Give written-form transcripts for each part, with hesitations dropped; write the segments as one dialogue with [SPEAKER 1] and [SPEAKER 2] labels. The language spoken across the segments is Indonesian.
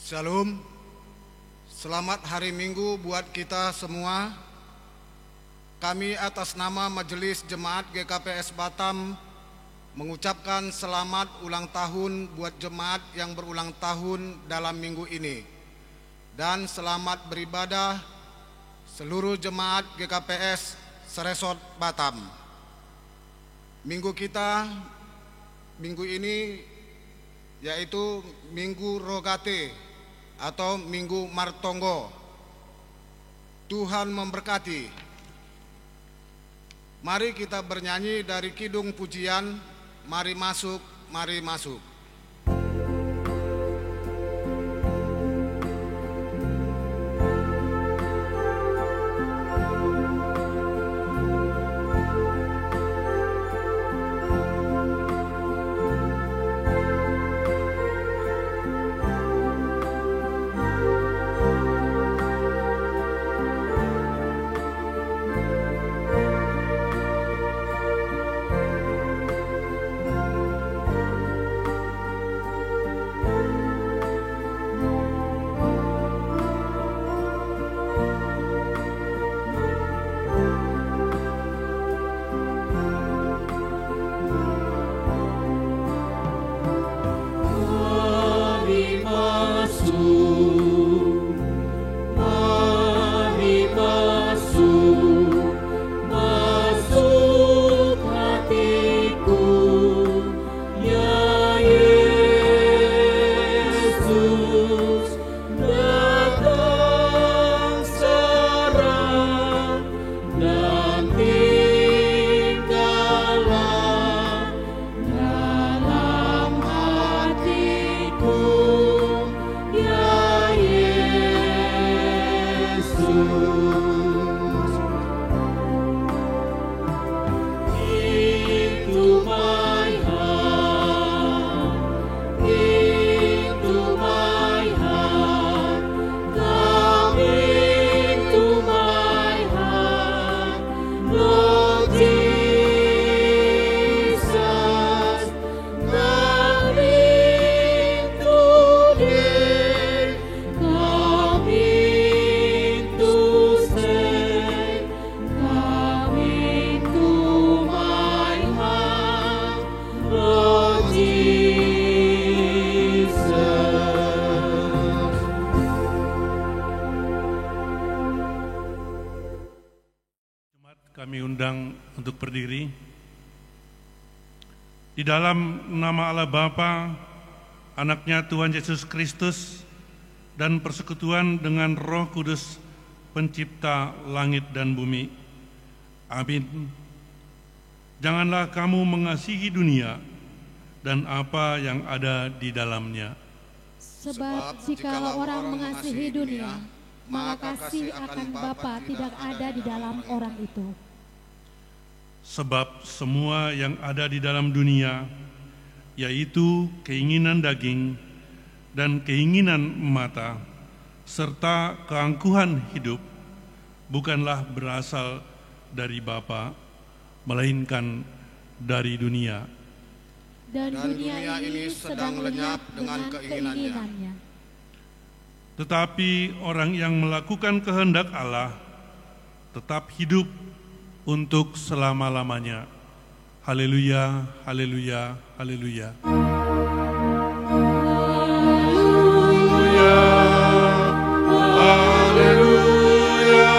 [SPEAKER 1] Shalom, selamat hari Minggu buat kita semua. Kami atas nama Majelis Jemaat GKPS Batam mengucapkan selamat ulang tahun buat jemaat yang berulang tahun dalam minggu ini. Dan selamat beribadah seluruh jemaat GKPS Seresot Batam. Minggu kita, minggu ini yaitu Minggu Rogate atau Minggu Martonggo. Tuhan memberkati. Mari kita bernyanyi dari Kidung Pujian, Mari Masuk, Mari Masuk.
[SPEAKER 2] Kami undang untuk berdiri. Di dalam nama Allah Bapa, Anaknya Tuhan Yesus Kristus, dan persekutuan dengan Roh Kudus, Pencipta langit dan bumi. Amin. Janganlah kamu mengasihi dunia dan apa yang ada di dalamnya.
[SPEAKER 3] Sebab jikalau orang mengasihi dunia, maka kasih akan Bapa tidak ada di dalam orang itu.
[SPEAKER 2] Sebab semua yang ada di dalam dunia, yaitu keinginan daging dan keinginan mata, serta keangkuhan hidup, bukanlah berasal dari Bapa, melainkan dari dunia.
[SPEAKER 3] Dan dunia ini sedang lenyap dengan keinginannya.
[SPEAKER 2] Tetapi orang yang melakukan kehendak Allah tetap hidup untuk selama-lamanya. Haleluya, haleluya, haleluya. Haleluya, haleluya,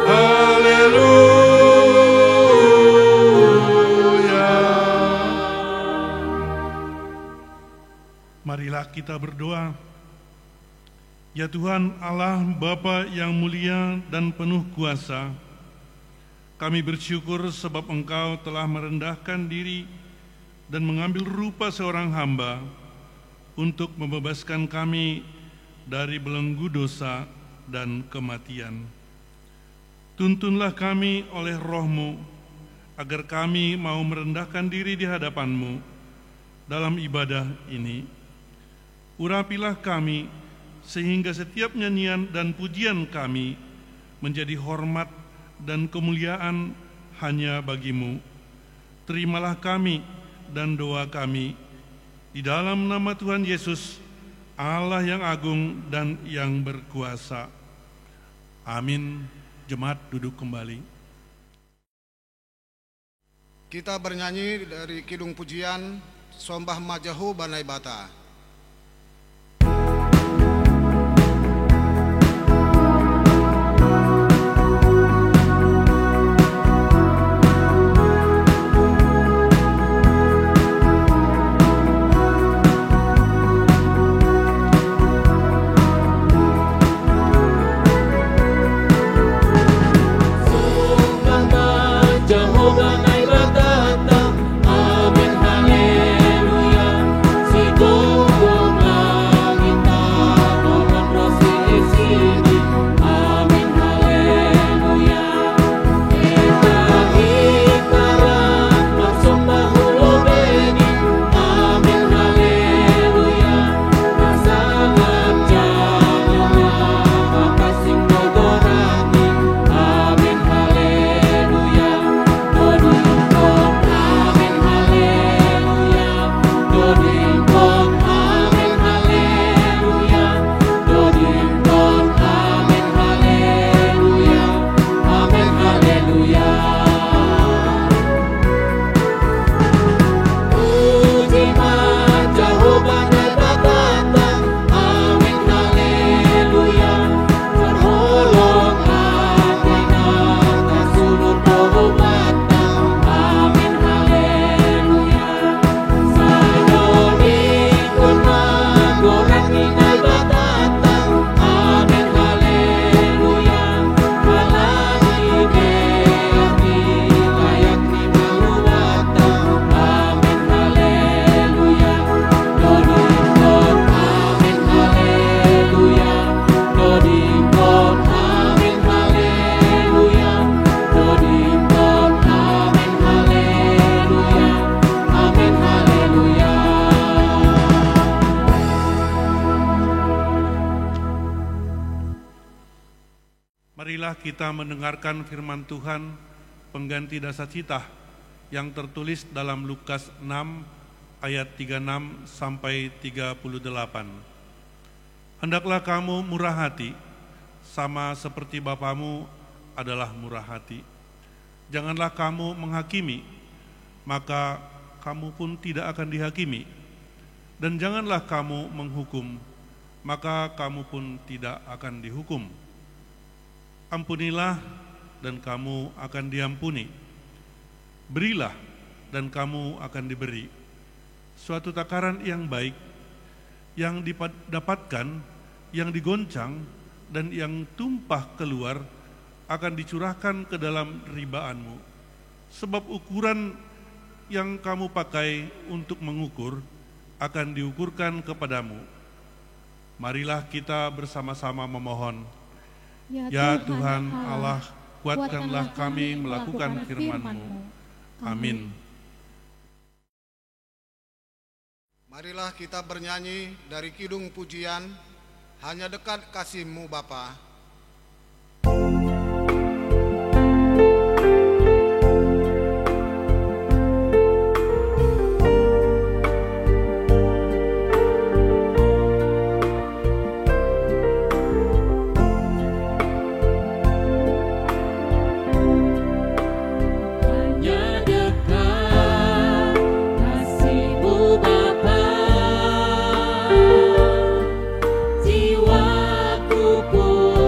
[SPEAKER 2] haleluya. Marilah kita berdoa. Ya Tuhan Allah Bapa yang mulia dan penuh kuasa, kami bersyukur sebab Engkau telah merendahkan diri dan mengambil rupa seorang hamba untuk membebaskan kami dari belenggu dosa dan kematian. Tuntunlah kami oleh Roh-Mu, agar kami mau merendahkan diri di hadapan-Mu dalam ibadah ini. Urapilah kami, sehingga setiap nyanyian dan pujian kami menjadi hormat dan kemuliaan hanya bagi-Mu. Terimalah kami dan doa kami di dalam nama Tuhan Yesus, Allah yang agung dan yang berkuasa. Amin. Jemaat duduk kembali.
[SPEAKER 1] Kita bernyanyi dari Kidung Pujian Sombah Majahu Banai Bata.
[SPEAKER 2] Marilah kita mendengarkan firman Tuhan pengganti dasa citah yang tertulis dalam Lukas 6 ayat 36 sampai 38. Hendaklah kamu murah hati, sama seperti Bapamu adalah murah hati. Janganlah kamu menghakimi, maka kamu pun tidak akan dihakimi. Dan janganlah kamu menghukum, maka kamu pun tidak akan dihukum. Ampunilah, dan kamu akan diampuni. Berilah, dan kamu akan diberi. Suatu takaran yang baik, yang didapatkan, yang digoncang, dan yang tumpah keluar, akan dicurahkan ke dalam ribaanmu. Sebab ukuran yang kamu pakai untuk mengukur, akan diukurkan kepadamu. Marilah kita bersama-sama memohon. Ya Tuhan Allah, kuatkanlah kami melakukan firman-Mu. Amin.
[SPEAKER 1] Marilah kita bernyanyi dari Kidung Pujian Hanya Dekat Kasih-Mu Bapa.
[SPEAKER 4] Jiwaku pun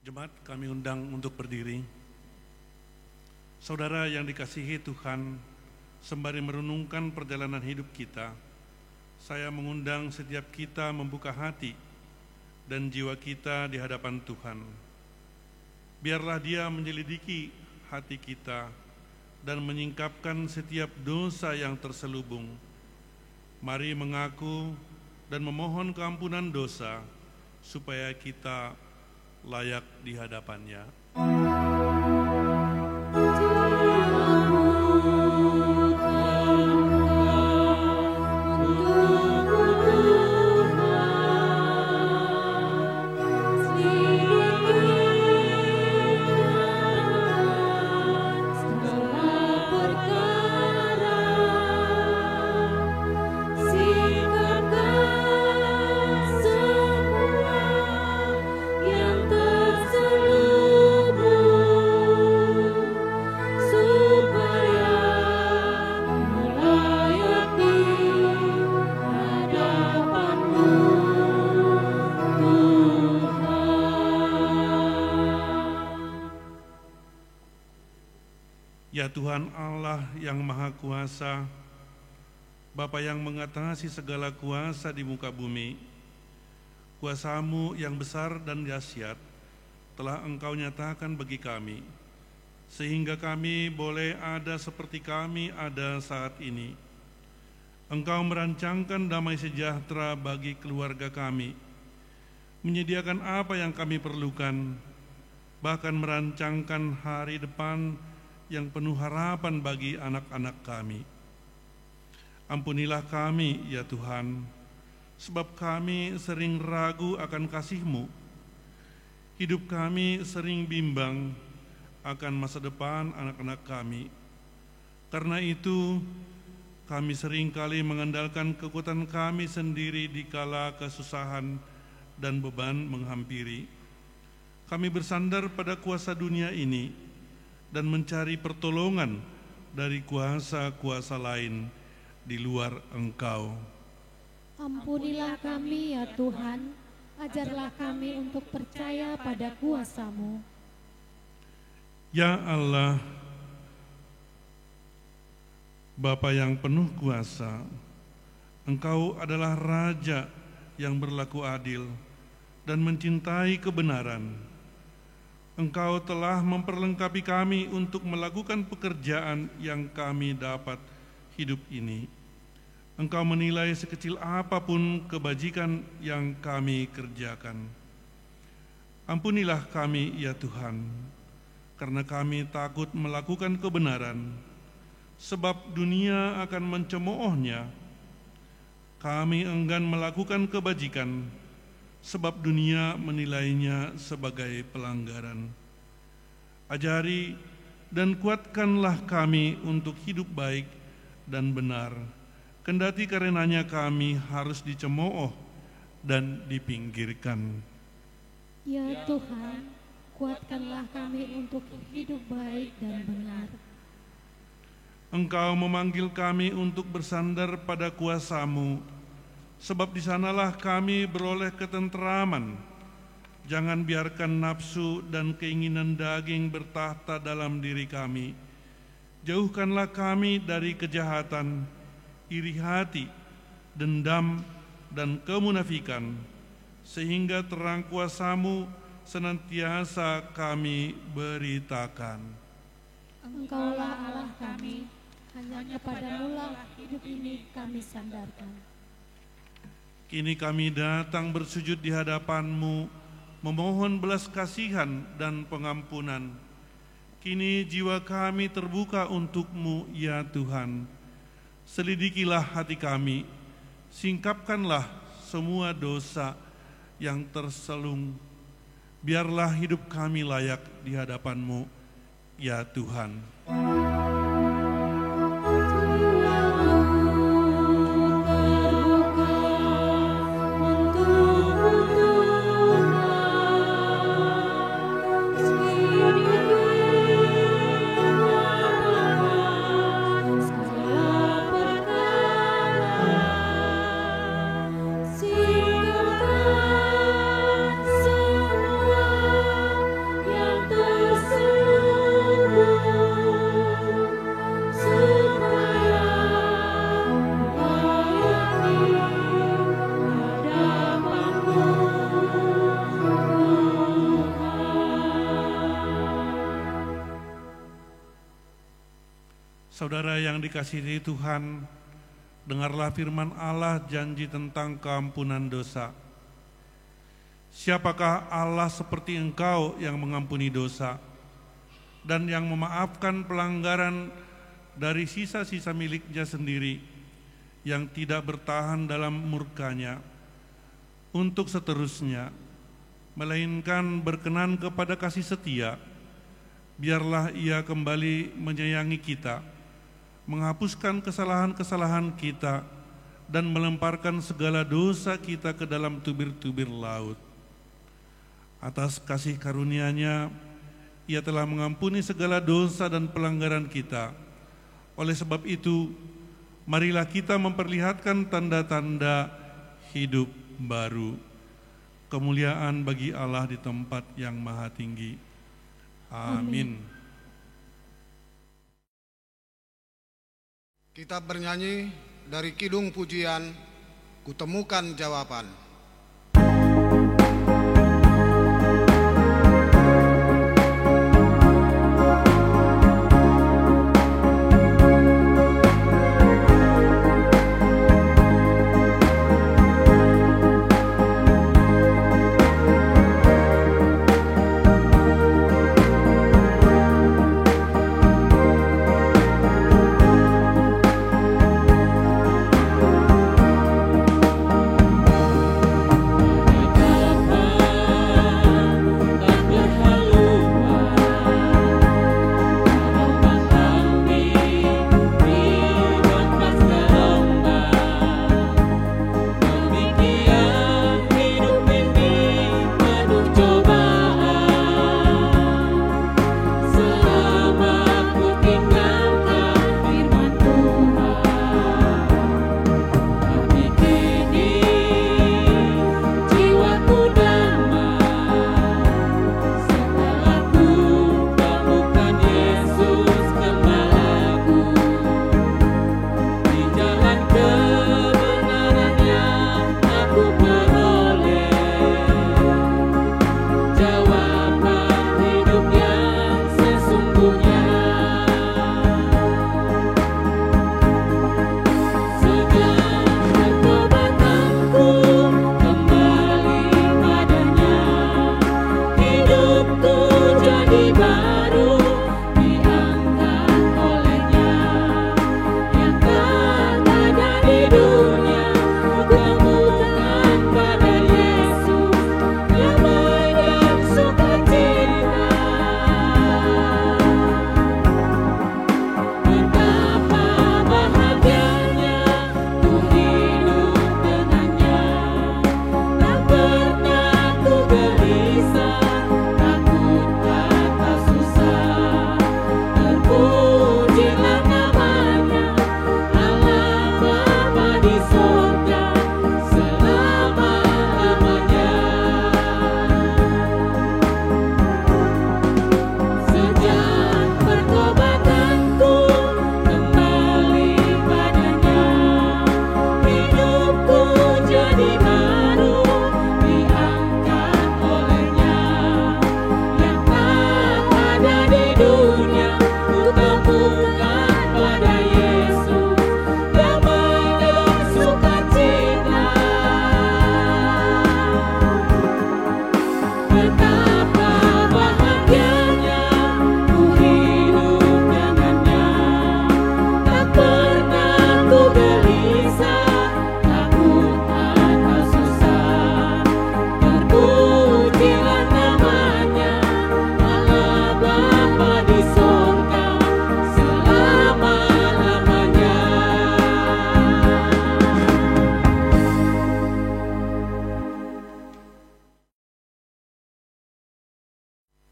[SPEAKER 2] Jemaat kami undang untuk berdiri. Saudara yang dikasihi Tuhan, sembari merenungkan perjalanan hidup kita, saya mengundang setiap kita membuka hati dan jiwa kita di hadapan Tuhan. Biarlah Dia menyelidiki hati kita dan menyingkapkan setiap dosa yang terselubung. Mari mengaku dan memohon keampunan dosa supaya kita layak di hadapan-Nya. Ya Tuhan Allah yang Maha Kuasa, Bapa yang mengatasi segala kuasa di muka bumi, kuasa-Mu yang besar dan dahsyat telah Engkau nyatakan bagi kami, sehingga kami boleh ada seperti kami ada saat ini. Engkau merancangkan damai sejahtera bagi keluarga kami, menyediakan apa yang kami perlukan, bahkan merancangkan hari depan yang penuh harapan bagi anak-anak kami. Ampunilah kami, ya Tuhan, sebab kami sering ragu akan kasih-Mu. Hidup kami sering bimbang akan masa depan anak-anak kami. Karena itu, kami seringkali mengandalkan kekuatan kami sendiri di kala kesusahan dan beban menghampiri. Kami bersandar pada kuasa dunia ini dan mencari pertolongan dari kuasa-kuasa lain di luar Engkau.
[SPEAKER 3] Ampunilah kami ya Tuhan, ajarlah kami untuk percaya pada kuasa-Mu.
[SPEAKER 2] Ya Allah, Bapa yang penuh kuasa, Engkau adalah Raja yang berlaku adil dan mencintai kebenaran. Engkau telah memperlengkapi kami untuk melakukan pekerjaan yang kami dapat hidup ini. Engkau menilai sekecil apapun kebajikan yang kami kerjakan. Ampunilah kami ya Tuhan, karena kami takut melakukan kebenaran, sebab dunia akan mencemoohnya. Kami enggan melakukan kebajikan, sebab dunia menilainya sebagai pelanggaran. Ajari dan kuatkanlah kami untuk hidup baik dan benar, kendati karenanya kami harus dicemooh dan dipinggirkan.
[SPEAKER 3] Ya Tuhan, kuatkanlah kami untuk hidup baik dan benar.
[SPEAKER 2] Engkau memanggil kami untuk bersandar pada kuasa-Mu, sebab di sanalah kami beroleh ketenteraman. Jangan biarkan nafsu dan keinginan daging bertahta dalam diri kami. Jauhkanlah kami dari kejahatan, iri hati, dendam, dan kemunafikan, sehingga terang kuasa-Mu senantiasa kami beritakan.
[SPEAKER 3] Engkaulah Allah kami, hanya kepadamu lah hidup ini kami sandarkan.
[SPEAKER 2] Kini kami datang bersujud di hadapan-Mu, memohon belas kasihan dan pengampunan. Kini jiwa kami terbuka untuk-Mu, ya Tuhan. Selidikilah hati kami, singkapkanlah semua dosa yang terselung. Biarlah hidup kami layak di hadapan-Mu, ya Tuhan. Saudara yang dikasihi Tuhan, dengarlah firman Allah janji tentang keampunan dosa. Siapakah Allah seperti Engkau yang mengampuni dosa dan yang memaafkan pelanggaran dari sisa-sisa miliknya sendiri, yang tidak bertahan dalam murkanya untuk seterusnya, melainkan berkenan kepada kasih setia. Biarlah Ia kembali menyayangi kita, menghapuskan kesalahan-kesalahan kita, dan melemparkan segala dosa kita ke dalam tubir-tubir laut. Atas kasih karunia-Nya, Ia telah mengampuni segala dosa dan pelanggaran kita. Oleh sebab itu, marilah kita memperlihatkan tanda-tanda hidup baru. Kemuliaan bagi Allah di tempat yang maha tinggi. Amin.
[SPEAKER 1] Kita bernyanyi dari Kidung Pujian, Kutemukan Jawaban.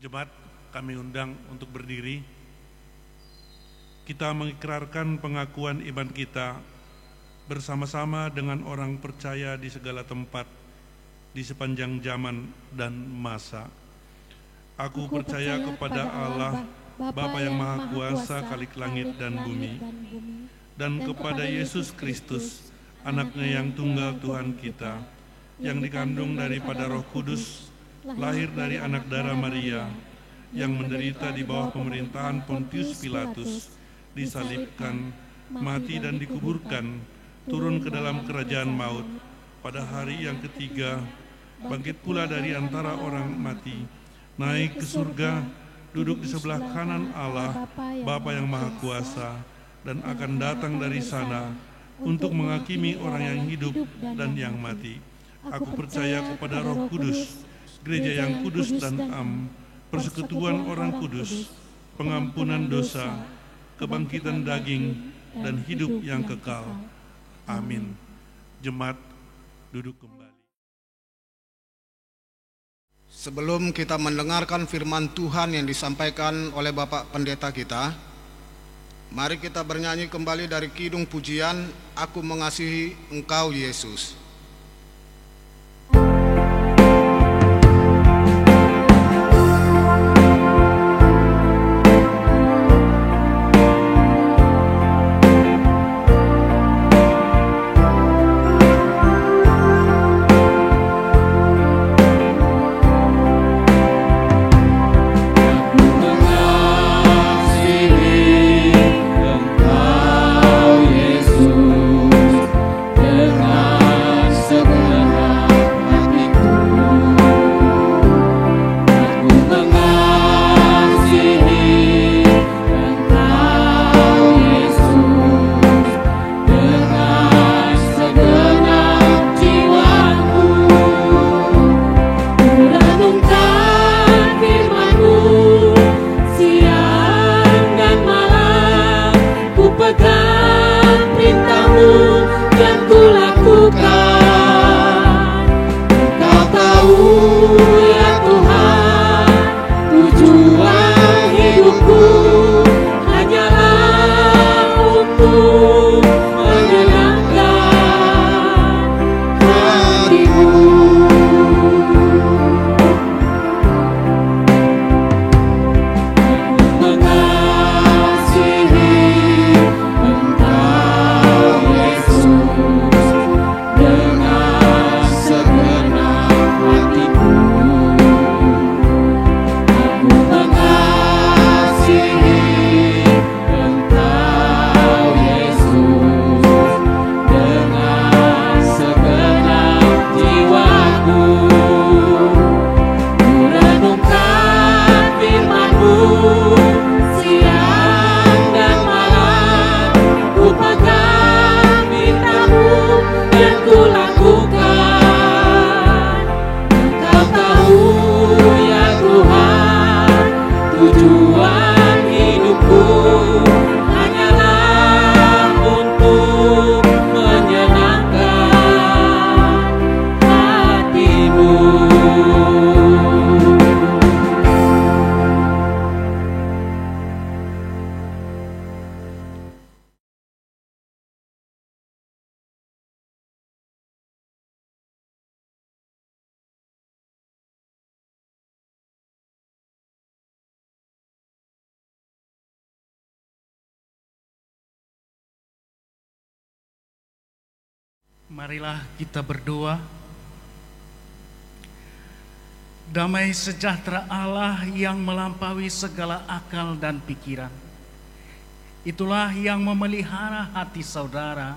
[SPEAKER 2] Jemaat, kami undang untuk berdiri. Kita mengikrarkan pengakuan iman kita bersama-sama dengan orang percaya di segala tempat, di sepanjang zaman dan masa. Aku percaya kepada Allah, Bapa yang Maha Kuasa, Khalik langit dan bumi, dan kepada Yesus Kristus, Anaknya yang tunggal Tuhan kita, yang dikandung daripada Roh Kudus, lahir dari anak darah Maria, yang menderita di bawah pemerintahan Pontius Pilatus, disalibkan, mati dan dikuburkan, turun ke dalam kerajaan maut, pada hari yang ketiga bangkit pula dari antara orang mati, naik ke surga, duduk di sebelah kanan Allah, Bapa yang Maha Kuasa, dan akan datang dari sana untuk menghakimi orang yang hidup dan yang mati. Aku percaya kepada Roh Kudus, gereja yang kudus dan am, persekutuan orang kudus, pengampunan dosa, kebangkitan daging, dan hidup yang kekal. Amin. Jemaat duduk kembali.
[SPEAKER 1] Sebelum kita mendengarkan firman Tuhan yang disampaikan oleh Bapak Pendeta kita, mari kita bernyanyi kembali dari kidung pujian, Aku Mengasihi Engkau Yesus.
[SPEAKER 4] Marilah kita berdoa. Damai sejahtera Allah yang melampaui segala akal dan pikiran, itulah yang memelihara hati saudara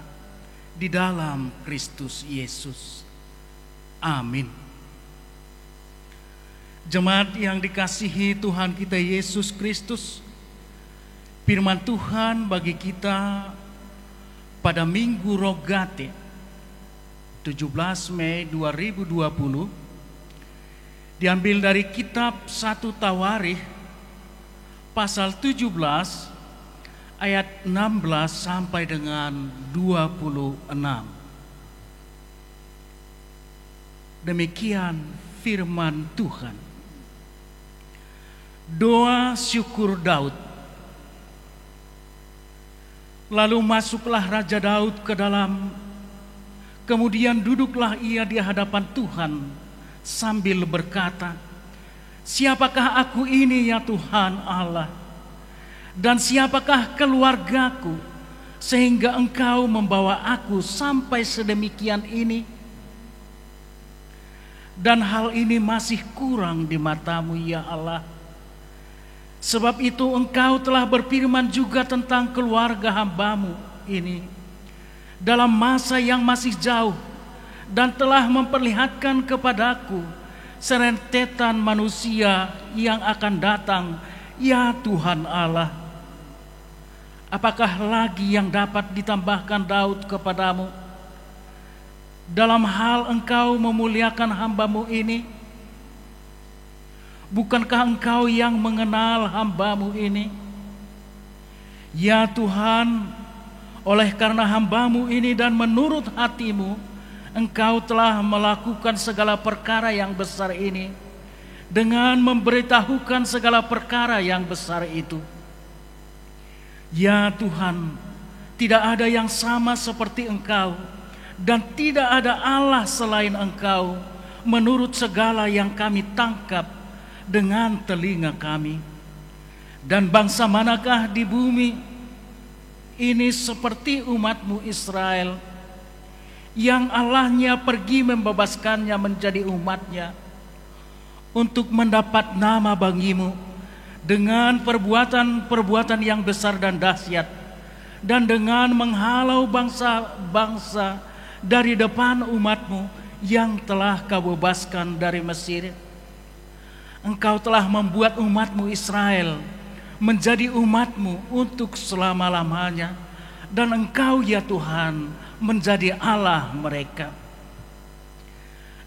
[SPEAKER 4] di dalam Kristus Yesus. Amin. Jemaat yang dikasihi Tuhan kita Yesus Kristus, firman Tuhan bagi kita pada Minggu Rogate 17 Mei 2020 diambil dari kitab 1 Tawarikh pasal 17 ayat 16 sampai dengan 26. Demikian firman Tuhan. Doa syukur Daud. Lalu masuklah Raja Daud ke dalam, kemudian duduklah ia di hadapan Tuhan sambil berkata, "Siapakah aku ini ya Tuhan Allah? Dan siapakah keluargaku sehingga Engkau membawa aku sampai sedemikian ini? Dan hal ini masih kurang di matamu ya Allah. Sebab itu Engkau telah berfirman juga tentang keluarga hamba-Mu ini dalam masa yang masih jauh, dan telah memperlihatkan kepadaku serentetan manusia yang akan datang, ya Tuhan Allah. Apakah lagi yang dapat ditambahkan Daud kepadamu dalam hal Engkau memuliakan hamba-Mu ini? Bukankah Engkau yang mengenal hamba-Mu ini? Ya Tuhan, oleh karena hamba-Mu ini dan menurut hati-Mu, Engkau telah melakukan segala perkara yang besar ini dengan memberitahukan segala perkara yang besar itu. Ya Tuhan, tidak ada yang sama seperti Engkau, dan tidak ada Allah selain Engkau menurut segala yang kami tangkap dengan telinga kami. Dan bangsa manakah di bumi ini seperti umat-Mu Israel, yang Allahnya pergi membebaskannya menjadi umatnya untuk mendapat nama bagi-Mu dengan perbuatan-perbuatan yang besar dan dahsyat, dan dengan menghalau bangsa-bangsa dari depan umat-Mu yang telah Kau bebaskan dari Mesir. Engkau telah membuat umat-Mu Israel menjadi umat-Mu untuk selama-lamanya, dan Engkau ya Tuhan menjadi Allah mereka.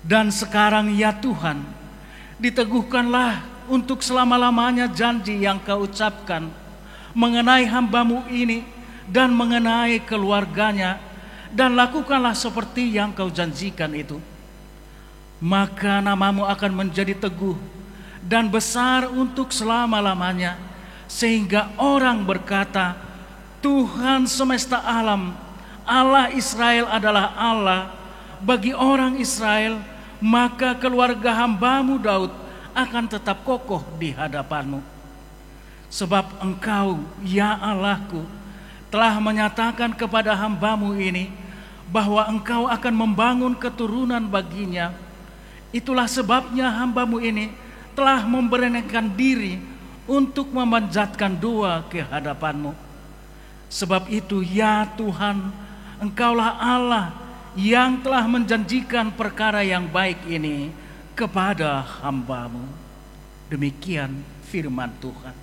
[SPEAKER 4] Dan sekarang ya Tuhan, diteguhkanlah untuk selama-lamanya janji yang Kau ucapkan mengenai hamba-Mu ini dan mengenai keluarganya, dan lakukanlah seperti yang Kau janjikan itu. Maka nama-Mu akan menjadi teguh dan besar untuk selama-lamanya, sehingga orang berkata, Tuhan semesta alam, Allah Israel adalah Allah bagi orang Israel. Maka keluarga hamba-Mu Daud akan tetap kokoh di hadapan-Mu. Sebab Engkau ya Allahku telah menyatakan kepada hamba-Mu ini bahwa Engkau akan membangun keturunan baginya. Itulah sebabnya hamba-Mu ini telah memberanikan diri untuk memanjatkan doa ke hadapan-Mu. Sebab itu ya Tuhan, Engkaulah Allah yang telah menjanjikan perkara yang baik ini kepada hamba-Mu. Demikian firman Tuhan.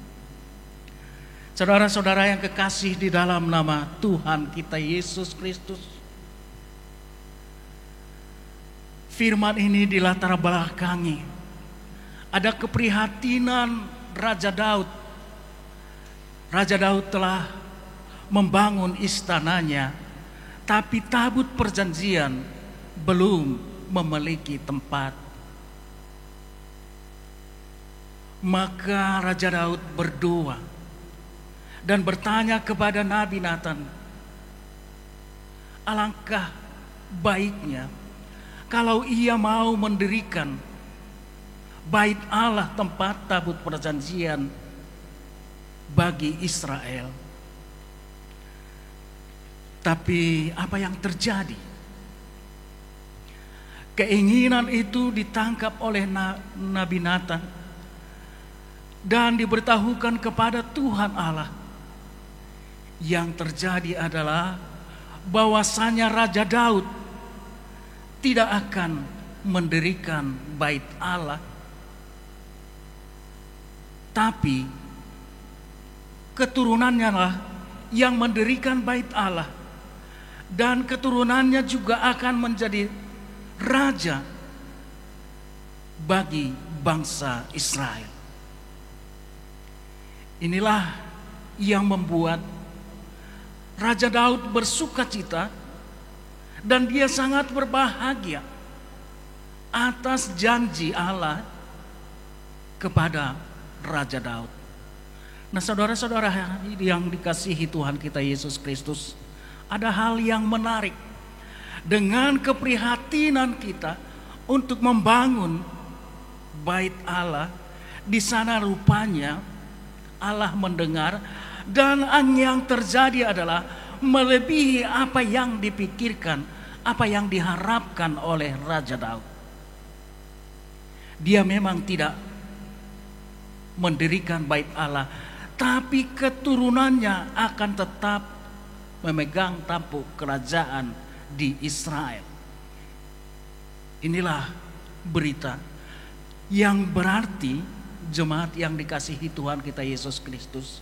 [SPEAKER 4] Saudara-saudara yang kekasih di dalam nama Tuhan kita Yesus Kristus, firman ini dilatar belakangi ada keprihatinan Raja Daud. Raja Daud telah membangun istananya, tapi tabut perjanjian belum memiliki tempat. Maka Raja Daud berdoa dan bertanya kepada Nabi Nathan, alangkah baiknya kalau ia mau mendirikan bait Allah, tempat tabut perjanjian bagi Israel. Tapi apa yang terjadi? Keinginan itu ditangkap oleh Nabi Nathan dan diberitahukan kepada Tuhan Allah. Yang terjadi adalah bahwasanya Raja Daud tidak akan mendirikan bait Allah, tapi keturunannya lah yang mendirikan bait Allah, dan keturunannya juga akan menjadi raja bagi bangsa Israel. Inilah yang membuat Raja Daud bersukacita dan dia sangat berbahagia atas janji Allah kepada Raja Daud. Nah, saudara-saudara yang dikasihi Tuhan kita Yesus Kristus, ada hal yang menarik dengan keprihatinan kita untuk membangun bait Allah. Di sana rupanya Allah mendengar, dan yang terjadi adalah melebihi apa yang dipikirkan, apa yang diharapkan oleh Raja Daud. Dia memang tidak mendirikan bait Allah, tapi keturunannya akan tetap memegang tampuk kerajaan di Israel. Inilah berita yang berarti jemaat yang dikasihi Tuhan kita Yesus Kristus,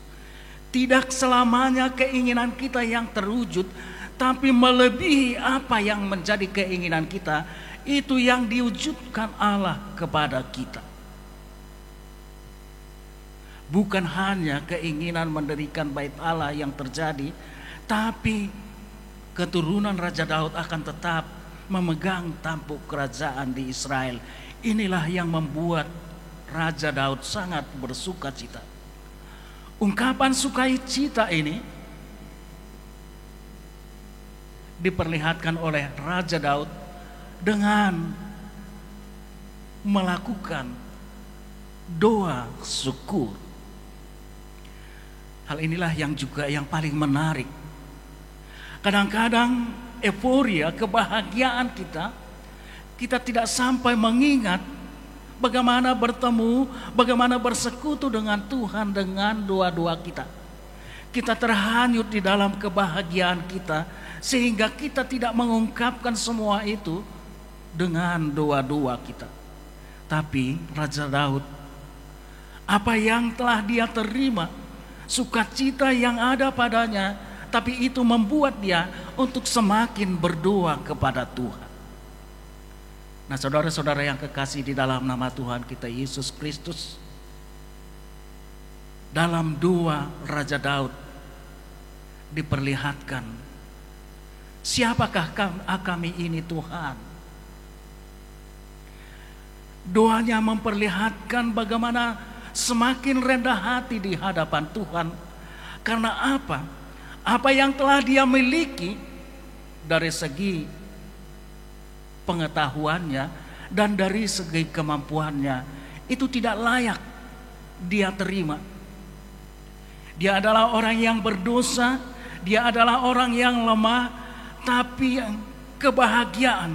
[SPEAKER 4] tidak selamanya keinginan kita yang terwujud, tapi melebihi apa yang menjadi keinginan kita, itu yang diwujudkan Allah kepada kita. Bukan hanya keinginan mendirikan bait Allah yang terjadi, tapi keturunan Raja Daud akan tetap memegang tampuk kerajaan di Israel. Inilah yang membuat Raja Daud sangat bersuka cita. Ungkapan sukacita ini diperlihatkan oleh Raja Daud dengan melakukan doa syukur. Hal inilah yang juga yang paling menarik. Kadang-kadang euforia, kebahagiaan kita tidak sampai mengingat bagaimana bertemu, bagaimana bersekutu dengan Tuhan dengan doa-doa kita. Kita terhanyut di dalam kebahagiaan kita, sehingga kita tidak mengungkapkan semua itu dengan doa-doa kita. Tapi Raja Daud, apa yang telah dia terima, sukacita yang ada padanya, tapi itu membuat dia untuk semakin berdoa kepada Tuhan. Nah, saudara-saudara yang kekasih di dalam nama Tuhan kita Yesus Kristus, dalam doa Raja Daud diperlihatkan, siapakah kami ini Tuhan? Doanya memperlihatkan bagaimana semakin rendah hati di hadapan Tuhan. Karena apa? Apa yang telah dia miliki dari segi pengetahuannya dan dari segi kemampuannya, itu tidak layak dia terima. Dia adalah orang yang berdosa, dia adalah orang yang lemah, tapi kebahagiaan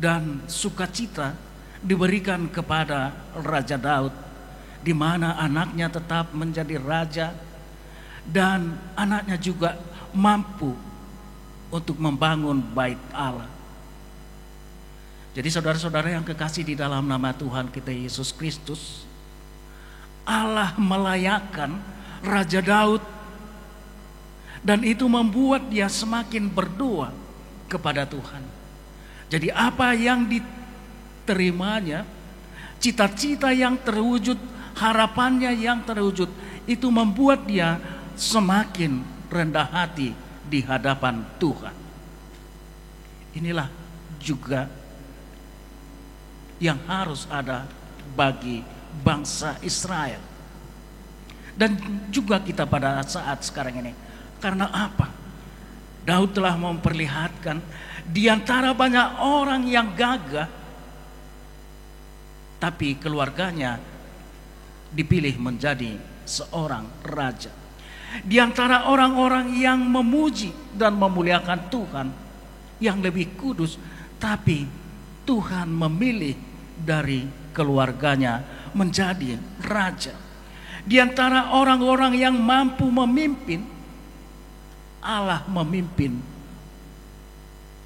[SPEAKER 4] dan sukacita diberikan kepada Raja Daud, di mana anaknya tetap menjadi raja dan anaknya juga mampu untuk membangun bait Allah. Jadi saudara-saudara yang kekasih di dalam nama Tuhan kita Yesus Kristus, Allah melayakkan Raja Daud, dan itu membuat dia semakin berdoa kepada Tuhan. Jadi apa yang diterimanya, cita-cita yang terwujud, harapannya yang terwujud, itu membuat dia semakin rendah hati di hadapan Tuhan. Inilah juga yang harus ada bagi bangsa Israel dan juga kita pada saat sekarang ini. Karena apa? Daud telah memperlihatkan di antara banyak orang yang gagah, tapi keluarganya dipilih menjadi seorang raja. Di antara orang-orang yang memuji dan memuliakan Tuhan, yang lebih kudus, tapi Tuhan memilih dari keluarganya menjadi raja. Di antara orang-orang yang mampu memimpin, Allah memimpin.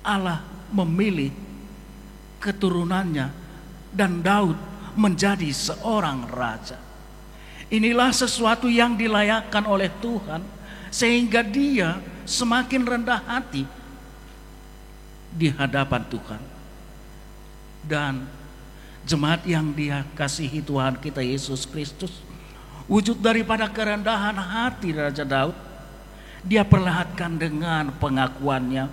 [SPEAKER 4] Allah memilih keturunannya dan Daud menjadi seorang raja. Inilah sesuatu yang dilayakkan oleh Tuhan, sehingga dia semakin rendah hati di hadapan Tuhan. Dan jemaat yang dia kasihi Tuhan kita Yesus Kristus, wujud daripada kerendahan hati Raja Daud, dia perlihatkan dengan pengakuannya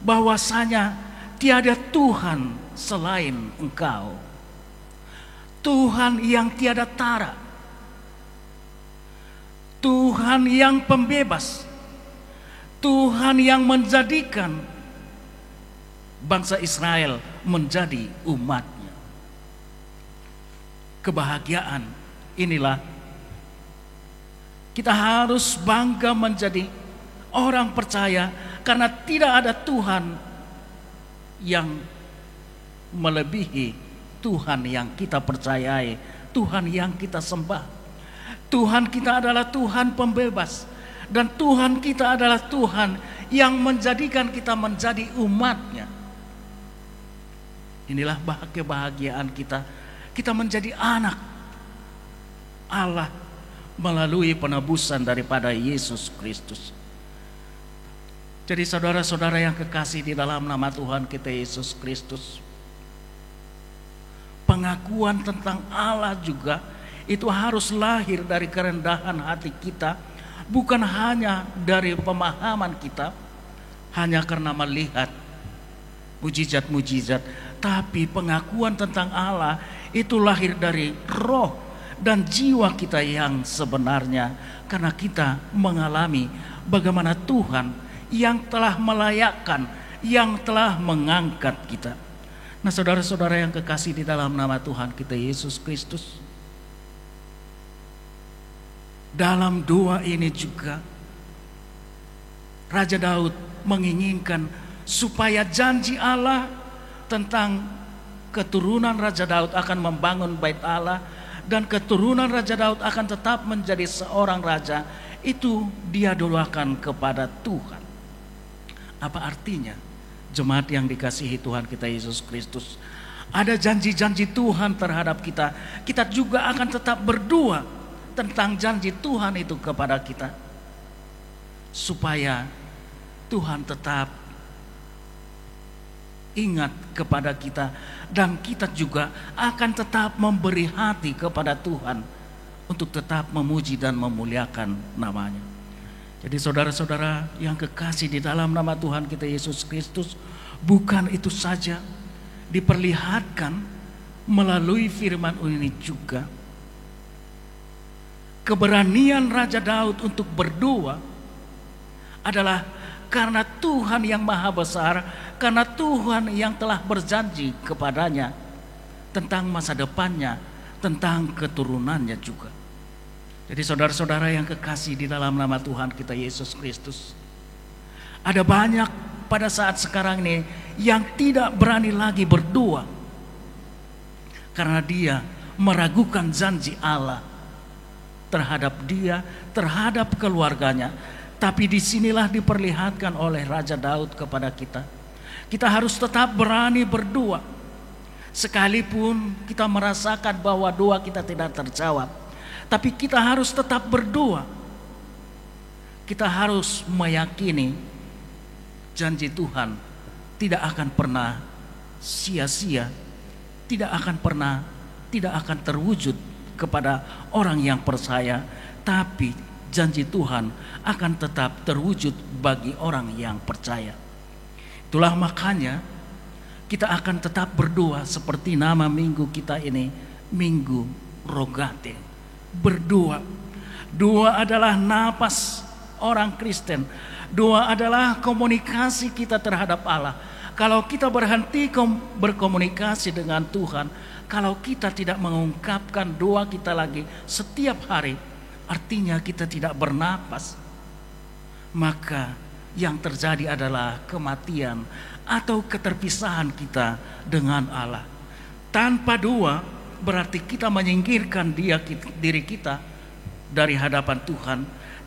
[SPEAKER 4] bahwasanya tiada Tuhan selain Engkau, Tuhan yang tiada tara, Tuhan yang pembebas, Tuhan yang menjadikan bangsa Israel menjadi umatnya. Kebahagiaan inilah kita harus bangga menjadi orang percaya, karena tidak ada Tuhan yang melebihi Tuhan yang kita percayai, Tuhan yang kita sembah. Tuhan kita adalah Tuhan pembebas, dan Tuhan kita adalah Tuhan yang menjadikan kita menjadi umat-Nya. Inilah kebahagiaan kita. Kita menjadi anak Allah melalui penebusan daripada Yesus Kristus. Jadi saudara-saudara yang kekasih di dalam nama Tuhan kita Yesus Kristus, pengakuan tentang Allah juga itu harus lahir dari kerendahan hati kita, bukan hanya dari pemahaman kita, hanya karena melihat mujizat-mujizat, tapi pengakuan tentang Allah itu lahir dari roh dan jiwa kita yang sebenarnya, karena kita mengalami bagaimana Tuhan yang telah melayakkan, yang telah mengangkat kita. Nah, saudara-saudara yang kekasih di dalam nama Tuhan kita Yesus Kristus, dalam doa ini juga Raja Daud menginginkan supaya janji Allah tentang keturunan Raja Daud akan membangun bait Allah, dan keturunan Raja Daud akan tetap menjadi seorang raja, itu dia doakan kepada Tuhan. Apa artinya? Jemaat yang dikasihi Tuhan kita Yesus Kristus, ada janji-janji Tuhan terhadap kita. Kita juga akan tetap berdoa tentang janji Tuhan itu kepada kita, supaya Tuhan tetap ingat kepada kita, dan kita juga akan tetap memberi hati kepada Tuhan untuk tetap memuji dan memuliakan namanya. Jadi saudara-saudara yang kekasih di dalam nama Tuhan kita Yesus Kristus, bukan itu saja diperlihatkan melalui firman ini juga, keberanian Raja Daud untuk berdoa adalah karena Tuhan yang maha besar, karena Tuhan yang telah berjanji kepadanya tentang masa depannya, tentang keturunannya juga. Jadi saudara-saudara yang kekasih di dalam nama Tuhan kita Yesus Kristus, ada banyak pada saat sekarang ini yang tidak berani lagi berdoa karena dia meragukan janji Allah terhadap dia, terhadap keluarganya. Tapi disinilah diperlihatkan oleh Raja Daud kepada kita. Kita harus tetap berani berdoa, sekalipun kita merasakan bahwa doa kita tidak terjawab. Tapi kita harus tetap berdoa. Kita harus meyakini janji Tuhan tidak akan pernah sia-sia, tidak akan terwujud kepada orang yang percaya, tapi janji Tuhan akan tetap terwujud bagi orang yang percaya. Itulah makanya kita akan tetap berdoa seperti nama minggu kita ini, Minggu Rogate. Berdoa. Doa adalah napas orang Kristen. Doa adalah komunikasi kita terhadap Allah. Kalau kita berhenti berkomunikasi dengan Tuhan, kalau kita tidak mengungkapkan doa kita lagi setiap hari, artinya kita tidak bernapas. Maka yang terjadi adalah kematian atau keterpisahan kita dengan Allah. Tanpa doa berarti kita menyingkirkan diri kita dari hadapan Tuhan.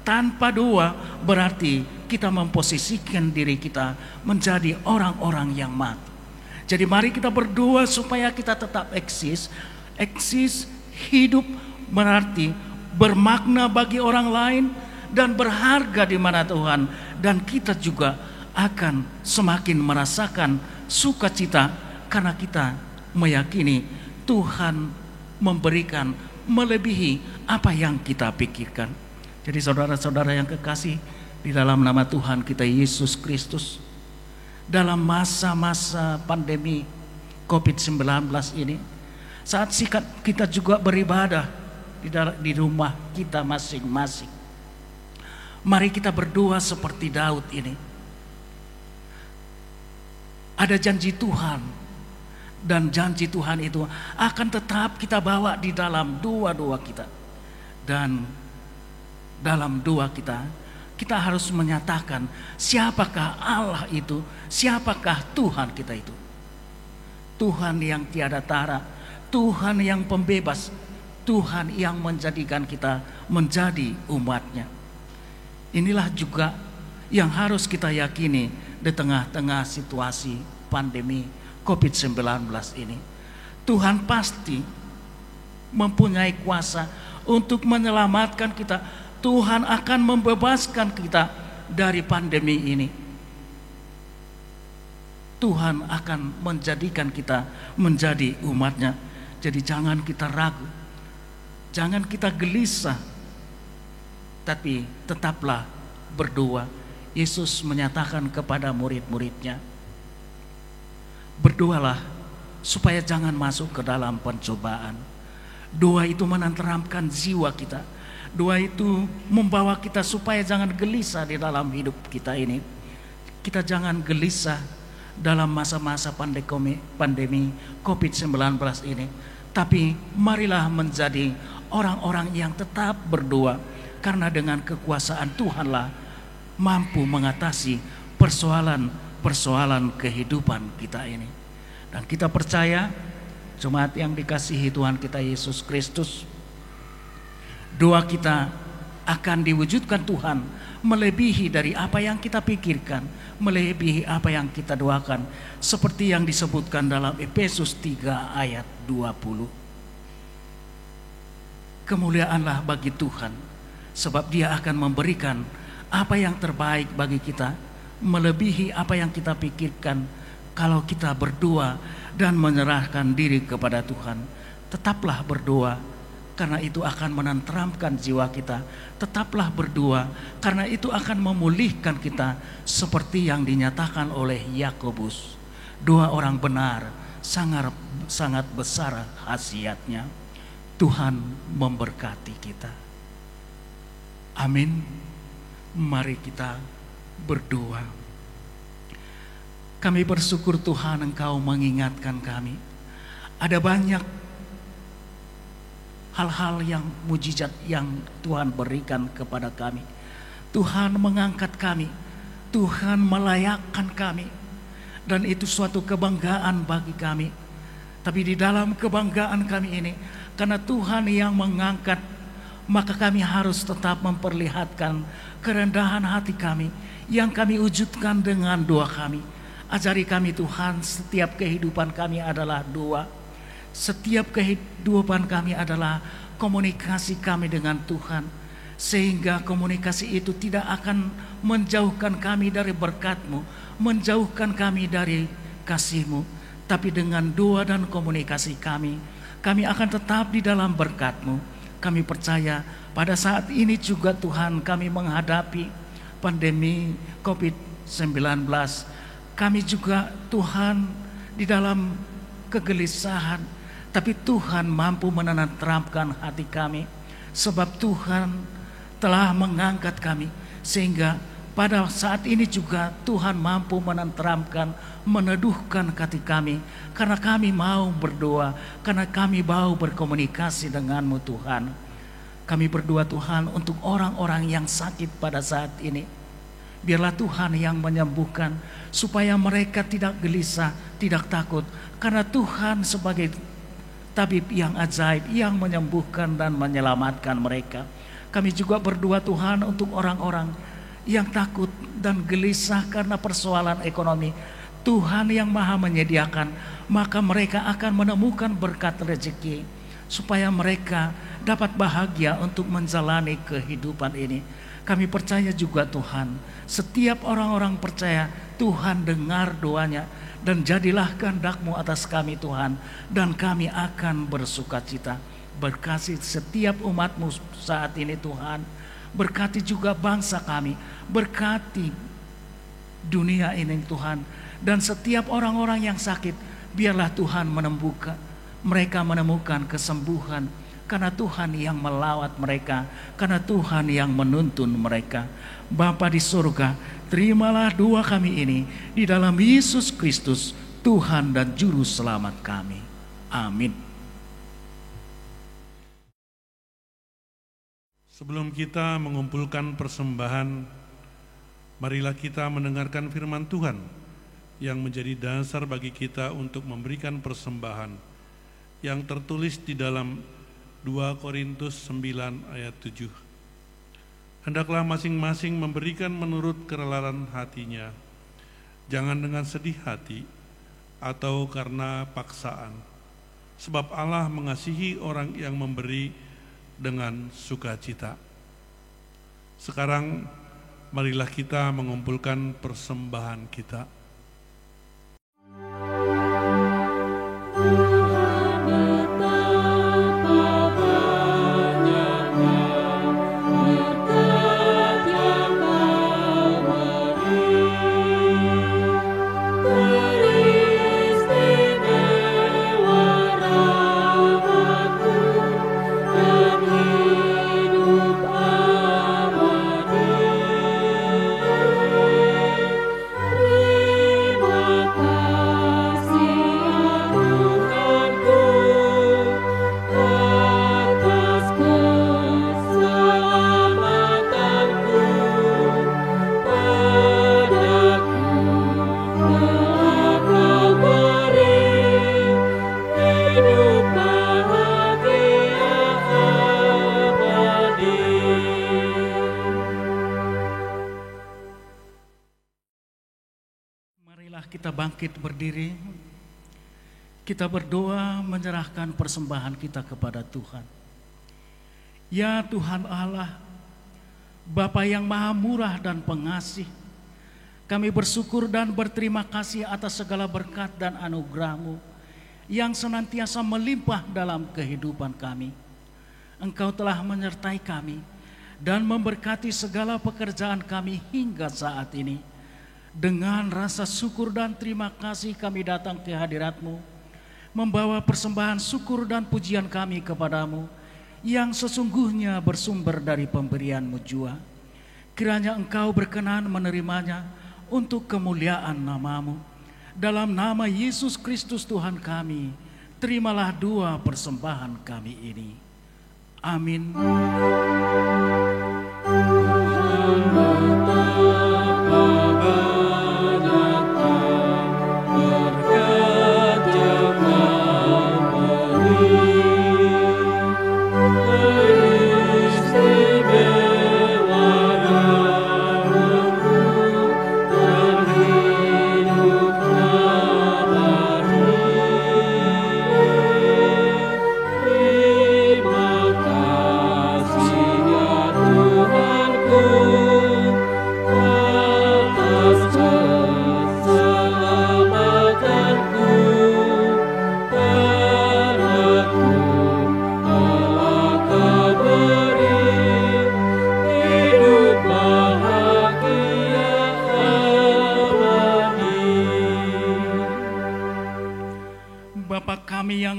[SPEAKER 4] Tanpa doa berarti kita memposisikan diri kita menjadi orang-orang yang mati. Jadi mari kita berdoa supaya kita tetap eksis. Eksis, hidup, berarti bermakna bagi orang lain dan berharga di mana Tuhan. Dan kita juga akan semakin merasakan sukacita karena kita meyakini Tuhan memberikan melebihi apa yang kita pikirkan. Jadi saudara-saudara yang kekasih di dalam nama Tuhan kita Yesus Kristus, dalam masa-masa pandemi COVID-19 ini, saat kita juga beribadah di rumah kita masing-masing, mari kita berdoa seperti Daud ini. Ada janji Tuhan, dan janji Tuhan itu akan tetap kita bawa di dalam doa-doa kita. Dan dalam doa kita harus menyatakan siapakah Allah itu, siapakah Tuhan kita itu. Tuhan yang tiada tara, Tuhan yang pembebas, Tuhan yang menjadikan kita menjadi umat-Nya. Inilah juga yang harus kita yakini di tengah-tengah situasi pandemi COVID-19 ini. Tuhan pasti mempunyai kuasa untuk menyelamatkan kita. Tuhan akan membebaskan kita dari pandemi ini. Tuhan akan menjadikan kita menjadi umat-Nya. Jadi jangan kita ragu, jangan kita gelisah, tapi tetaplah berdoa. Yesus menyatakan kepada murid-murid-Nya, berdoalah supaya jangan masuk ke dalam pencobaan. Doa itu menenteramkan jiwa kita. Doa itu membawa kita supaya jangan gelisah di dalam hidup kita ini. Kita jangan gelisah dalam masa-masa pandemi COVID-19 ini. Tapi marilah menjadi orang-orang yang tetap berdoa, karena dengan kekuasaan Tuhanlah mampu mengatasi persoalan kehidupan kita ini. Dan kita percaya, jemaat yang dikasihi Tuhan kita Yesus Kristus, doa kita akan diwujudkan Tuhan melebihi dari apa yang kita pikirkan, melebihi apa yang kita doakan, seperti yang disebutkan dalam Efesus 3 ayat 20. Kemuliaanlah bagi Tuhan, sebab Dia akan memberikan apa yang terbaik bagi kita, melebihi apa yang kita pikirkan, kalau kita berdoa dan menyerahkan diri kepada Tuhan. Tetaplah berdoa, karena itu akan menenteramkan jiwa kita. Tetaplah berdoa, karena itu akan memulihkan kita, seperti yang dinyatakan oleh Yakobus. Doa orang benar sangat besar khasiatnya. Tuhan memberkati kita. Amin. Mari kita berdoa. Kami bersyukur Tuhan, Engkau mengingatkan kami. Ada banyak hal-hal yang mujizat yang Tuhan berikan kepada kami. Tuhan mengangkat kami, Tuhan melayakkan kami, dan itu suatu kebanggaan bagi kami. Tapi di dalam kebanggaan kami ini, karena Tuhan yang mengangkat, maka kami harus tetap memperlihatkan kerendahan hati kami yang kami wujudkan dengan doa kami. Ajari kami Tuhan, setiap kehidupan kami adalah doa. Setiap kehidupan kami adalah komunikasi kami dengan Tuhan. Sehingga komunikasi itu tidak akan menjauhkan kami dari berkat-Mu, menjauhkan kami dari kasih-Mu. Tapi dengan doa dan komunikasi kami akan tetap di dalam berkat-Mu. Kami percaya pada saat ini juga Tuhan, kami menghadapi pandemi COVID-19. Kami juga Tuhan di dalam kegelisahan, tapi Tuhan mampu menenteramkan hati kami, sebab Tuhan telah mengangkat kami, sehingga pada saat ini juga Tuhan mampu menenteramkan, meneduhkan hati kami, karena kami mau berdoa, karena kami mau berkomunikasi dengan-Mu Tuhan. Kami berdoa Tuhan untuk orang-orang yang sakit pada saat ini. Biarlah Tuhan yang menyembuhkan, supaya mereka tidak gelisah, tidak takut, karena Tuhan sebagai tabib yang ajaib, yang menyembuhkan dan menyelamatkan mereka. Kami juga berdoa Tuhan untuk orang-orang yang takut dan gelisah karena persoalan ekonomi. Tuhan yang Maha menyediakan, maka mereka akan menemukan berkat rezeki, supaya mereka dapat bahagia untuk menjalani kehidupan ini. Kami percaya juga Tuhan, setiap orang-orang percaya, Tuhan dengar doanya, dan jadilah kehendak-Mu atas kami Tuhan, dan kami akan bersuka cita. Berkati setiap umat-Mu saat ini Tuhan, berkati juga bangsa kami, berkati dunia ini Tuhan, dan setiap orang-orang yang sakit, biarlah Tuhan mereka menemukan kesembuhan, karena Tuhan yang melawat mereka, karena Tuhan yang menuntun mereka. Bapa di surga, terimalah doa kami ini di dalam Yesus Kristus, Tuhan dan Juru Selamat kami. Amin.
[SPEAKER 2] Sebelum kita mengumpulkan persembahan, marilah kita mendengarkan firman Tuhan yang menjadi dasar bagi kita untuk memberikan persembahan, yang tertulis di dalam 2 Korintus 9 ayat 7. Hendaklah masing-masing memberikan menurut kerelaan hatinya, jangan dengan sedih hati atau karena paksaan, sebab Allah mengasihi orang yang memberi dengan sukacita. Sekarang marilah kita mengumpulkan persembahan kita.
[SPEAKER 4] Kita bangkit berdiri, kita berdoa menyerahkan persembahan kita kepada Tuhan. Ya Tuhan Allah, Bapa yang maha murah dan pengasih, kami bersyukur dan berterima kasih atas segala berkat dan anugerah-Mu yang senantiasa melimpah dalam kehidupan kami. Engkau telah menyertai kami dan memberkati segala pekerjaan kami hingga saat ini. Dengan rasa syukur dan terima kasih kami datang ke hadirat-Mu, membawa persembahan syukur dan pujian kami kepadamu yang sesungguhnya bersumber dari pemberian-Mu jua. Kiranya Engkau berkenan menerimanya untuk kemuliaan nama-Mu. Dalam nama Yesus Kristus Tuhan kami, terimalah dua persembahan kami ini. Amin.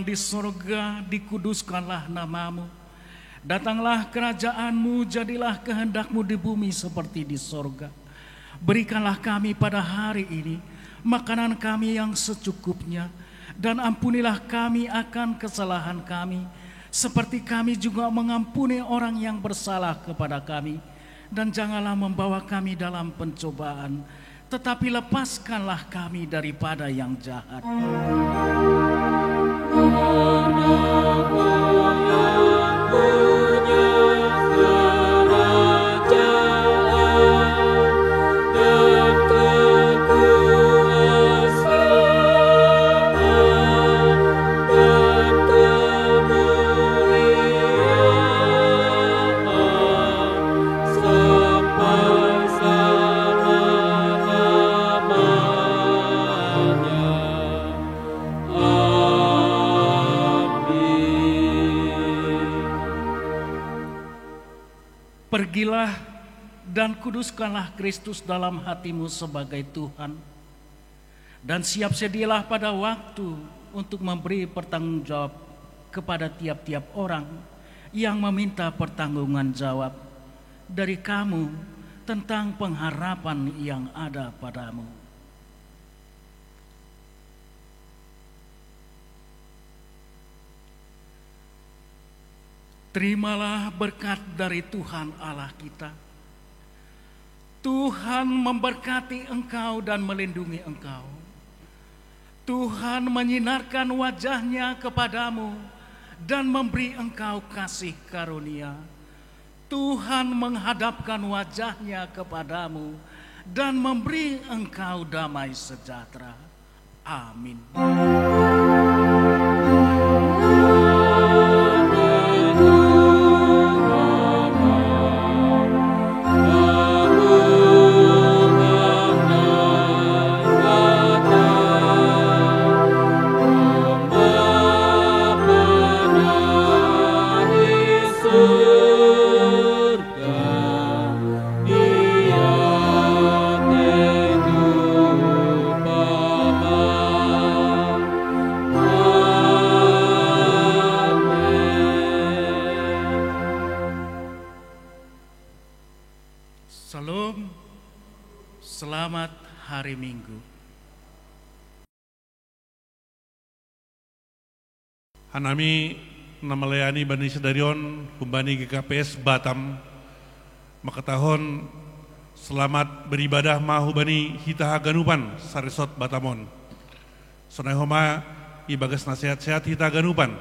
[SPEAKER 4] Di sorga, dikuduskanlah nama-Mu. Datanglah kerajaan-Mu, jadilah kehendak-Mu di bumi seperti di sorga. Berikanlah kami pada hari ini makanan kami yang secukupnya, dan ampunilah kami akan kesalahan kami, seperti kami juga mengampuni orang yang bersalah kepada kami. Dan janganlah membawa kami dalam pencobaan, tetapi lepaskanlah kami daripada yang jahat. Pergilah dan kuduskanlah Kristus dalam hatimu sebagai Tuhan, dan siap sedialah pada waktu untuk memberi pertanggungjawab kepada tiap-tiap orang yang meminta pertanggungan jawab dari kamu tentang pengharapan yang ada padamu. Terimalah berkat dari Tuhan Allah kita. Tuhan memberkati engkau dan melindungi engkau. Tuhan menyinarkan wajah-Nya kepadamu dan memberi engkau kasih karunia. Tuhan menghadapkan wajah-Nya kepadamu dan memberi engkau damai sejahtera. Amin. Salam, selamat hari Minggu.
[SPEAKER 2] Hanami namalayani bani sedarion kumbani GKPS Batam makatahon selamat beribadah mahu bani hitaha ganupan saresot Batamon. Sonai homa ibagas nasihat-sehat hitaha ganupan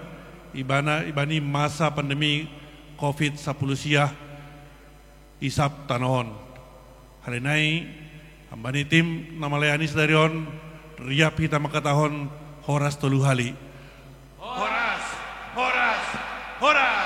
[SPEAKER 2] ibani masa pandemi COVID-10 siah isap tanahon. Hari ini hambani tim namalayani sedarion riap hita makatahon horas tolu hali. Horas, horas, horas.